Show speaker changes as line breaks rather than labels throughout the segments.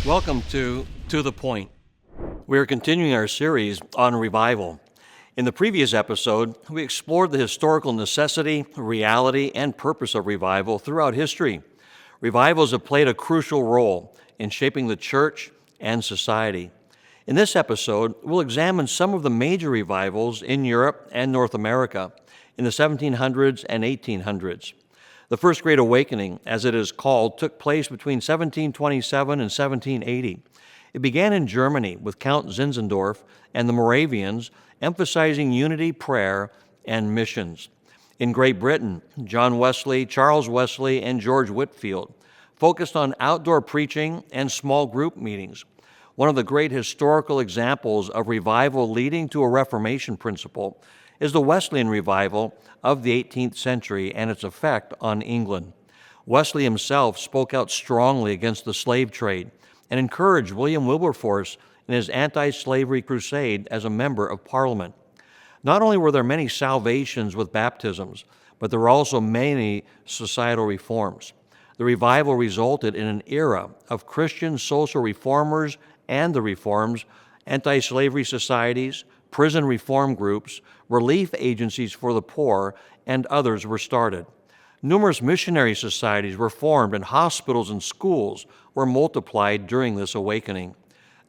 Welcome to the Point. We are continuing our series on revival. In the previous episode, we explored the historical necessity, reality, and purpose of revival throughout history. Revivals have played a crucial role in shaping the church and society. In this episode, we'll examine some of the major revivals in Europe and North America in the 1700s and 1800s. The First Great Awakening, as it is called, took place between 1727 and 1780. It began in Germany with Count Zinzendorf and the Moravians, emphasizing unity, prayer, and missions. In Great Britain, John Wesley, Charles Wesley, and George Whitefield focused on outdoor preaching and small group meetings. One of the great historical examples of revival leading to a Reformation principle is the Wesleyan revival of the 18th century and its effect on England. Wesley himself spoke out strongly against the slave trade and encouraged William Wilberforce in his anti-slavery crusade as a member of Parliament. Not only were there many salvations with baptisms, but there were also many societal reforms. The revival resulted in an era of Christian social reformers and the reforms, anti-slavery societies, prison reform groups, relief agencies for the poor, and others were started. Numerous missionary societies were formed, and hospitals and schools were multiplied during this awakening.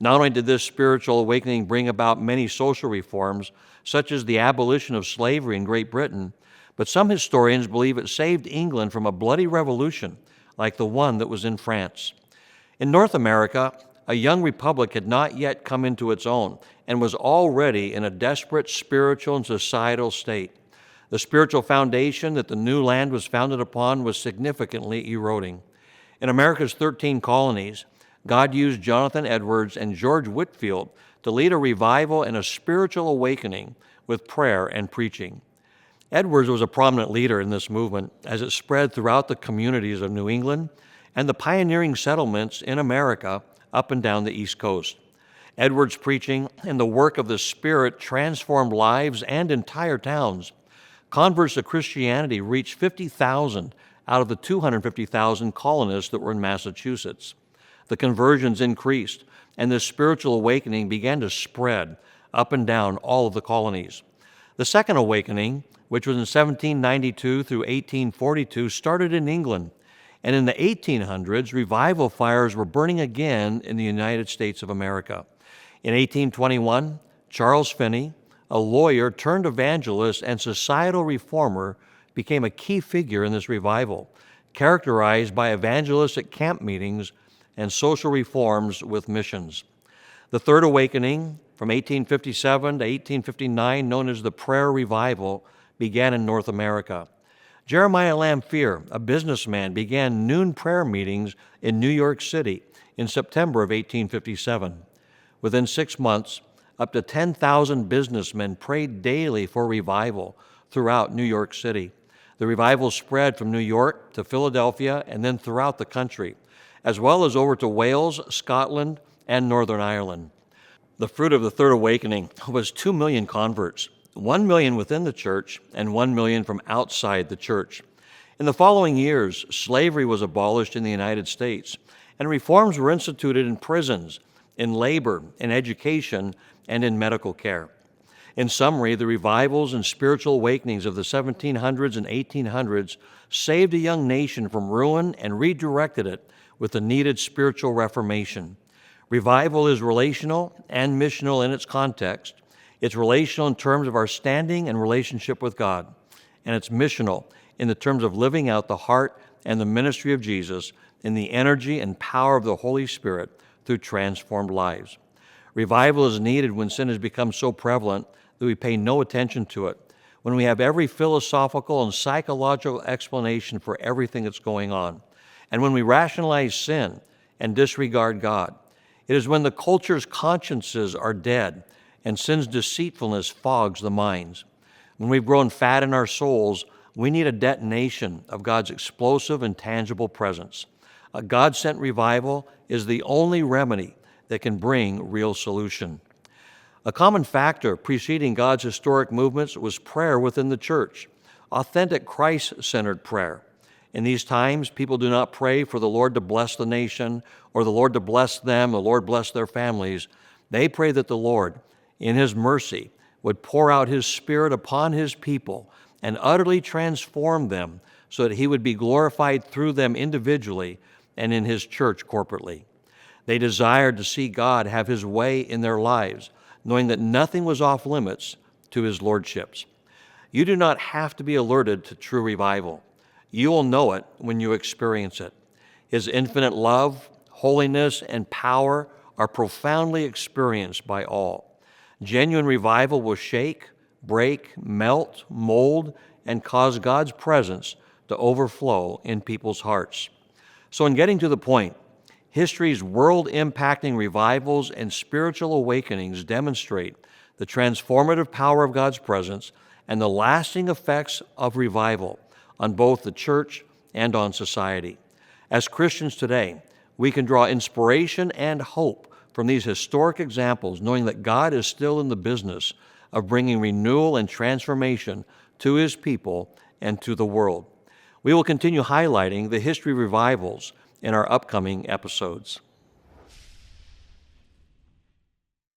Not only did this spiritual awakening bring about many social reforms, such as the abolition of slavery in Great Britain, but some historians believe it saved England from a bloody revolution like the one that was in France. In North America, a young republic had not yet come into its own and was already in a desperate spiritual and societal state. The spiritual foundation that the new land was founded upon was significantly eroding. In America's 13 colonies, God used Jonathan Edwards and George Whitefield to lead a revival and a spiritual awakening with prayer and preaching. Edwards was a prominent leader in this movement as it spread throughout the communities of New England and the pioneering settlements in America up and down the East Coast. Edwards' preaching and the work of the Spirit transformed lives and entire towns. Converts to Christianity reached 50,000 out of the 250,000 colonists that were in Massachusetts. The conversions increased, and this spiritual awakening began to spread up and down all of the colonies. The Second Awakening, which was in 1792 through 1842, started in England. And in the 1800s, revival fires were burning again in the United States of America. In 1821, Charles Finney, a lawyer turned evangelist and societal reformer, became a key figure in this revival, characterized by evangelistic camp meetings and social reforms with missions. The Third Awakening, from 1857 to 1859, known as the Prayer Revival, began in North America. Jeremiah Lanphier, a businessman, began noon prayer meetings in New York City in September of 1857. Within 6 months, up to 10,000 businessmen prayed daily for revival throughout New York City. The revival spread from New York to Philadelphia and then throughout the country, as well as over to Wales, Scotland, and Northern Ireland. The fruit of the Third Awakening was 2 million converts, 1 million within the church and 1 million from outside the church. In the following years, slavery was abolished in the United States, and reforms were instituted in prisons, in labor, in education, and in medical care. In summary, the revivals and spiritual awakenings of the 1700s and 1800s saved a young nation from ruin and redirected it with the needed spiritual reformation. Revival is relational and missional in its context. It's relational in terms of our standing and relationship with God, and it's missional in the terms of living out the heart and the ministry of Jesus in the energy and power of the Holy Spirit through transformed lives. Revival is needed when sin has become so prevalent that we pay no attention to it, when we have every philosophical and psychological explanation for everything that's going on, and when we rationalize sin and disregard God. It is when the culture's consciences are dead and sin's deceitfulness fogs the minds. When we've grown fat in our souls, we need a detonation of God's explosive and tangible presence. A God-sent revival is the only remedy that can bring real solution. A common factor preceding God's historic movements was prayer within the church, authentic Christ-centered prayer. In these times, people do not pray for the Lord to bless the nation or the Lord to bless them, the Lord bless their families. They pray that the Lord, in His mercy, would pour out His Spirit upon His people and utterly transform them so that He would be glorified through them individually and in His church corporately. They desired to see God have His way in their lives, knowing that nothing was off limits to His lordships. You do not have to be alerted to true revival. You will know it when you experience it. His infinite love, holiness, and power are profoundly experienced by all. Genuine revival will shake, break, melt, mold, and cause God's presence to overflow in people's hearts. So in getting to the point, history's world-impacting revivals and spiritual awakenings demonstrate the transformative power of God's presence and the lasting effects of revival on both the church and on society. As Christians today, we can draw inspiration and hope from these historic examples, knowing that God is still in the business of bringing renewal and transformation to His people and to the world. We will continue highlighting the history revivals in our upcoming episodes.